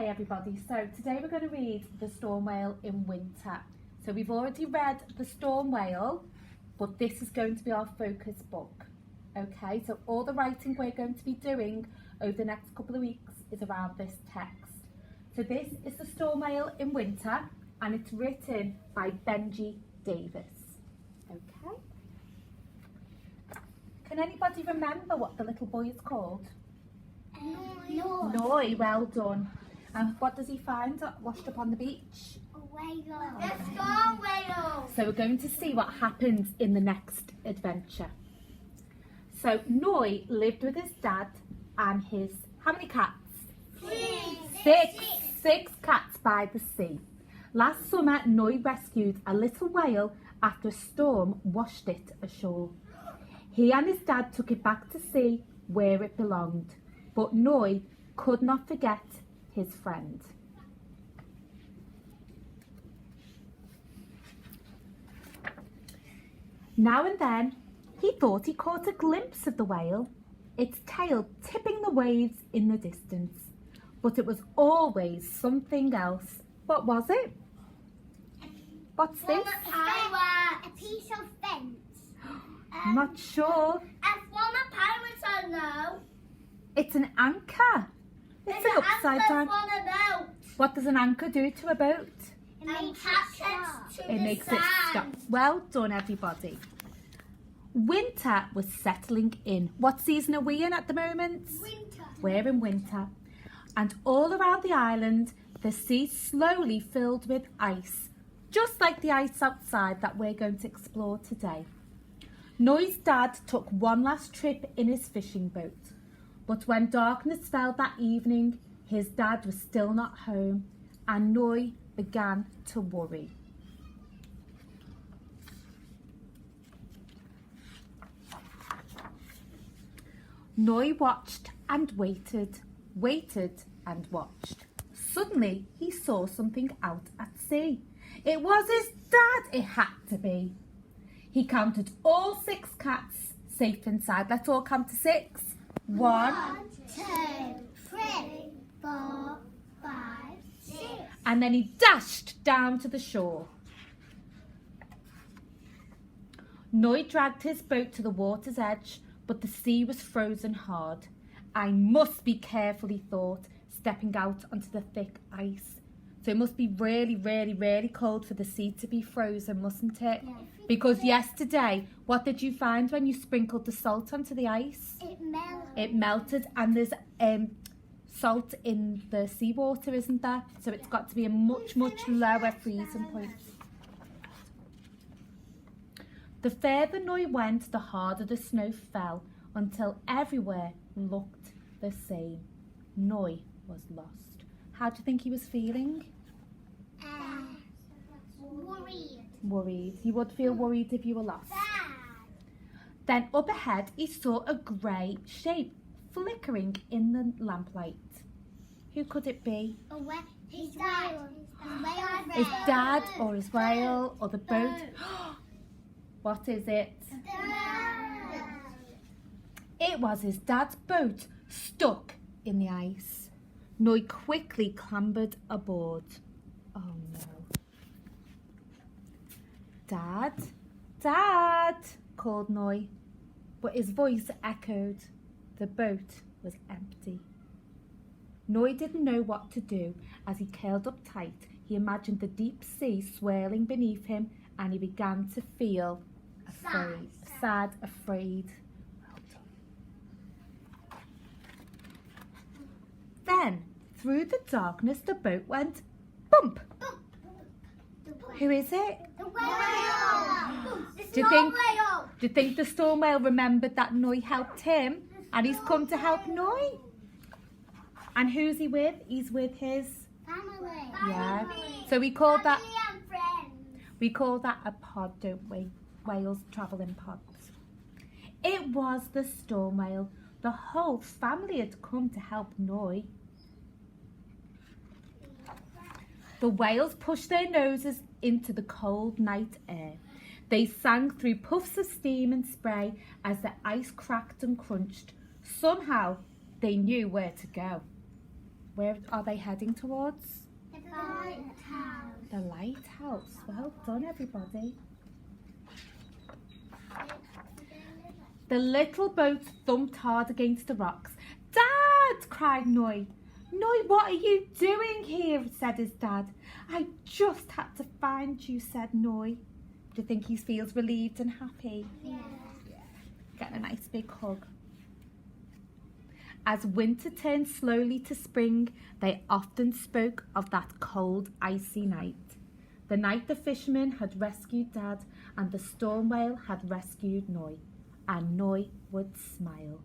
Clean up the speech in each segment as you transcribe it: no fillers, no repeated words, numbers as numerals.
everybody, so today we're going to read The Storm Whale in Winter. So we've already read The Storm Whale, but this is going to be our focus book. Okay, so all the writing we're going to be doing over the next couple of weeks is around this text. So this is The Storm Whale in Winter and it's written by Benji Davis. Okay. Can anybody remember what the little boy is called? Noi, well done. And what does he find washed up on the beach? A whale. A storm whale. So we're going to see what happens in the next adventure. So Noi lived with his dad and his, how many cats? Six cats by the sea. Last summer, Noi rescued a little whale after a storm washed it ashore. He and his dad took it back to sea where it belonged. But Noi could not forget his friend. Now and then, he thought he caught a glimpse of the whale, its tail tipping the waves in the distance. But it was always something else. What was it? What's this? A piece of fence. Not sure. And from a pirate, I know. It's an anchor. It's an upside down. From a boat. What does an anchor do to a boat? It It makes it stop. Well done, everybody. Winter was settling in. What season are we in at the moment? Winter. We're in winter. And all around the island, the sea slowly filled with ice, just like the ice outside that we're going to explore today. Noi's dad took one last trip in his fishing boat. But when darkness fell that evening, his dad was still not home and Noi began to worry. Noi watched and waited and watched. Suddenly, he saw something out at sea. It was his dad, it had to be. He counted all 6 cats safe inside. Let's all count to 6. 1, 2, 3, 4, 5, 6. and then he dashed down to the shore. Noi dragged his boat to the water's edge, but the sea was frozen hard. I must be careful, he thought, stepping out onto the thick ice. So it must be really, really, really cold for the sea to be frozen, mustn't it? Yeah. Because yesterday, what did you find when you sprinkled the salt onto the ice? It melted. It melted and there's salt in the seawater, isn't there? So it's got to be a much, much lower freezing point. The further Noi went, the harder the snow fell until everywhere looked the same. Noi was lost. How do you think he was feeling? Worried. Worried. You would feel worried if you were lost. Sad. Then up ahead he saw a grey shape flickering in the lamplight. Who could it be? His dad. His dad or his whale or the boat? What is it? It was his dad's boat stuck in the ice. Noi quickly clambered aboard. Oh no. Dad? Dad! Called Noi, but his voice echoed. The boat was empty. Noi didn't know what to do. As he curled up tight, he imagined the deep sea swirling beneath him and he began to feel afraid. Sad, afraid. Then, through the darkness, the boat went bump. Who is it? The whale. Do you think the storm whale remembered that Noi helped him and he's come to help Noi? And who's he with? He's with his Family. Yeah. So we call that Family and friends. we call that a pod, don't we? Whales travel in pods. It was the storm whale. The whole family had come to help Noi. The whales pushed their noses into the cold night air. They sang through puffs of steam and spray as the ice cracked and crunched. Somehow they knew where to go. Where are they heading towards? The lighthouse. The lighthouse. Well done, everybody. The little boat thumped hard against the rocks. Dad! Cried Noi. Noi, what are you doing here? Said his dad. I just had to find you, said Noi. Do you think he feels relieved and happy? Yeah. Getting a nice big hug. As winter turned slowly to spring, they often spoke of that cold, icy night. The night the fisherman had rescued Dad and the storm whale had rescued Noi. And Noi would smile.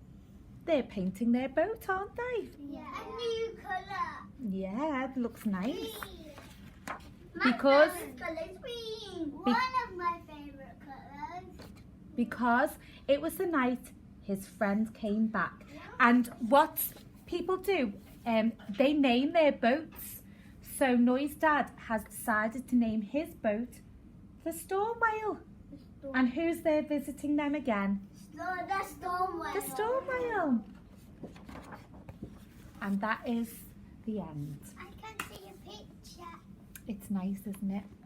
They're painting their boat, aren't they? Yeah. A new colour. Yeah, it looks nice. My Because- favourite colour is green. One of my favourite colours. Because it was the night his friend came back. And what people do, they name their boats. So Noi's dad has decided to name his boat the Storm Whale. And who's there visiting them again? The storm whale. The Storm Whale. And that is the end. I can see a picture. It's nice, isn't it?